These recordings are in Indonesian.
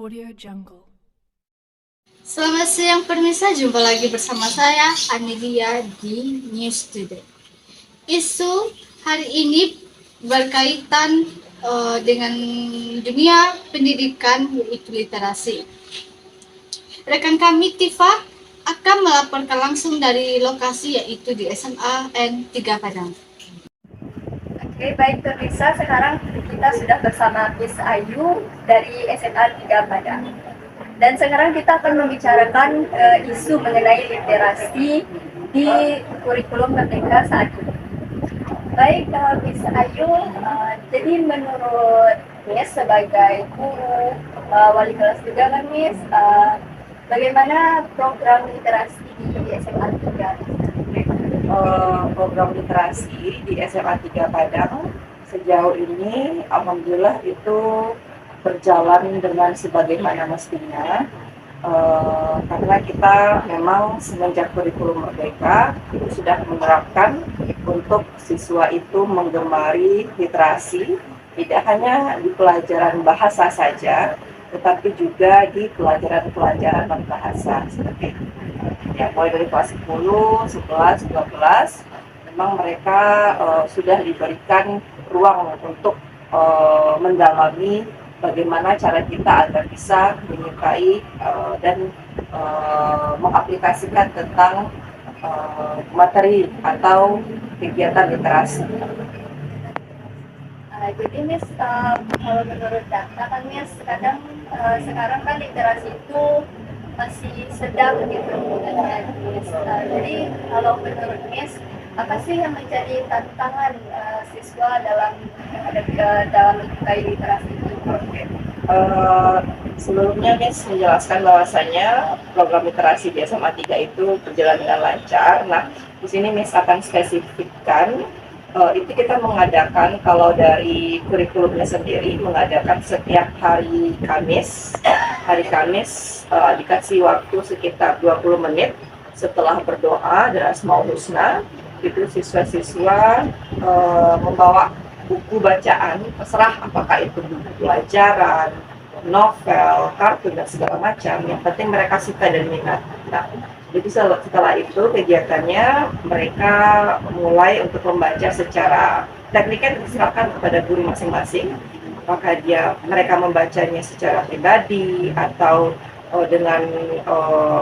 Audio Jungle. Selamat siang pemirsa, jumpa lagi bersama saya Anelia di News Today. Isu hari ini berkaitan dengan dunia pendidikan yaitu literasi. Rekan kami Tifa akan melaporkan langsung dari lokasi yaitu di SMA N3 Padang. Oke, baik pemirsa, sekarang kita sudah bersama Miss Ayu dari SMA 3 Padang. Dan sekarang kita akan membicarakan isu mengenai literasi di kurikulum Merdeka saat ini. Baik, Miss Ayu, jadi menurut Miss sebagai guru, wali kelas juga kan Miss, bagaimana program literasi di SMA 3? Program literasi di SMA 3 Padang sejauh ini alhamdulillah itu berjalan dengan sebagaimana mestinya, karena kita memang semenjak kurikulum Merdeka itu sudah menerapkan untuk siswa itu menggemari literasi tidak hanya di pelajaran bahasa saja tetapi juga di pelajaran-pelajaran non-bahasa seperti ya, mulai dari kelas 10, 11, 12, memang mereka sudah diberikan ruang untuk mendalami bagaimana cara kita agar bisa menyukai dan mengaplikasikan tentang materi atau kegiatan literasi. Jadi Miss, kalau menurut data kan Miss, kadang sekarang kan literasi itu masih sedang gitu Miss. Jadi kalau menurut Miss, apa sih yang menjadi tantangan siswa dalam menyukai literasi itu? Sebelumnya Miss menjelaskan bahwasanya program literasi di SMA 3 itu berjalan dengan lancar. Nah, di sini Miss akan spesifikkan itu kita mengadakan, kalau dari kurikulumnya sendiri mengadakan setiap hari Kamis. Hari Kamis dikasih waktu sekitar 20 menit setelah berdoa dan Asmaul Husna, itu siswa-siswa membawa buku bacaan, terserah apakah itu buku pelajaran, novel, kartun dan segala macam, yang penting mereka suka dan minat. Nah, jadi setelah itu kegiatannya mereka mulai untuk membaca secara tekniknya diserahkan kepada guru masing-masing. Apakah mereka membacanya secara pribadi atau dengan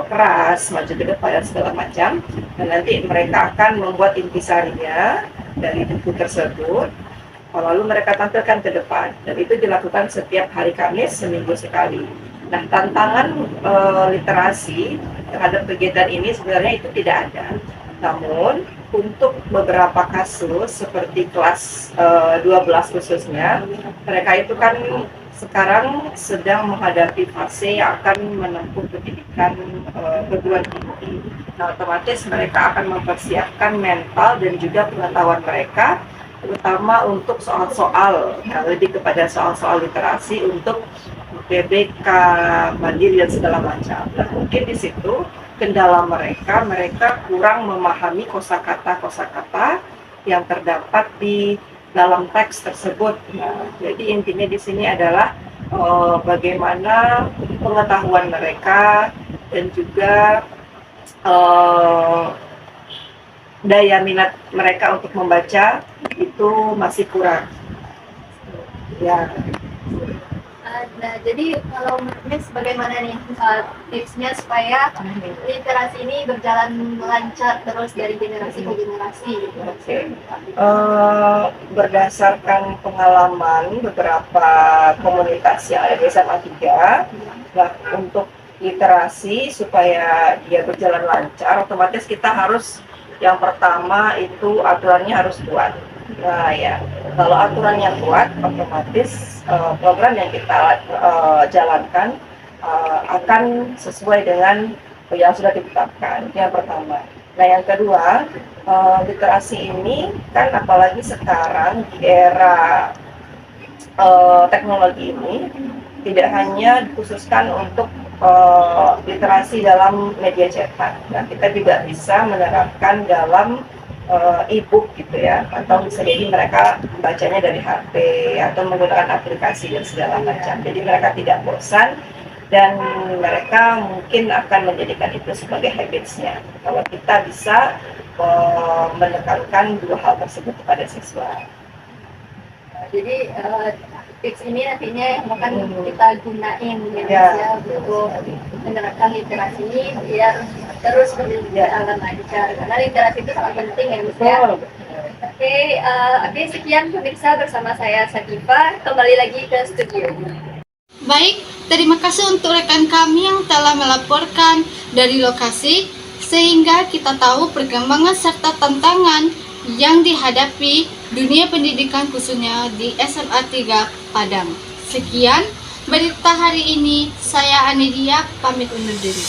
keras, maju ke depan dan segala macam. Dan nanti mereka akan membuat intisarinya dari buku tersebut, lalu mereka tampilkan ke depan. Dan itu dilakukan setiap hari Kamis seminggu sekali. Nah, tantangan literasi terhadap kegiatan ini sebenarnya itu tidak ada. Namun, untuk beberapa kasus seperti kelas 12 khususnya, mereka itu kan sekarang sedang menghadapi fase yang akan menempuh pendidikan perguruan tinggi. Nah, otomatis mereka akan mempersiapkan mental dan juga pengetahuan mereka, terutama untuk soal-soal, lebih kepada soal-soal literasi untuk PBK, mandiri dan segala macam. Dan mungkin di situ kendala mereka kurang memahami kosakata yang terdapat di dalam teks tersebut. Nah, jadi intinya di sini adalah bagaimana pengetahuan mereka dan juga daya minat mereka untuk membaca itu masih kurang. Ya. Nah, jadi kalau menurut Miss, bagaimana nih tipsnya supaya literasi ini berjalan lancar terus dari generasi ke generasi? Berdasarkan pengalaman beberapa komunitas yang ada di SMA 3, nah, untuk literasi supaya dia berjalan lancar, otomatis kita harus, yang pertama itu aturannya harus kuat. Nah ya, kalau aturannya kuat, otomatis program yang kita jalankan akan sesuai dengan yang sudah ditetapkan. Yang pertama. Nah, yang kedua, literasi ini kan apalagi sekarang di era teknologi ini tidak hanya dikhususkan untuk literasi dalam media cetak. Nah, kita juga bisa menerapkan dalam e-book gitu ya, atau bisa jadi mereka membacanya dari HP atau menggunakan aplikasi dan segala macam. Jadi mereka tidak bosan dan mereka mungkin akan menjadikan itu sebagai habits-nya. Kalau kita bisa menekankan dua hal tersebut kepada siswa. Jadi tips ini nantinya yang akan kita gunain Ya. untuk menerapkan literasi ini biar terus berjalan lancar, karena literasi itu sangat penting ya Miss ya. Oke, sekian pemirsa, bersama saya Sakifa, kembali lagi ke studio. Baik, terima kasih untuk rekan kami yang telah melaporkan dari lokasi, sehingga kita tahu perkembangan serta tantangan yang dihadapi dunia pendidikan khususnya di SMA 3 Padang. Sekian berita hari ini, saya Anedia pamit undur diri.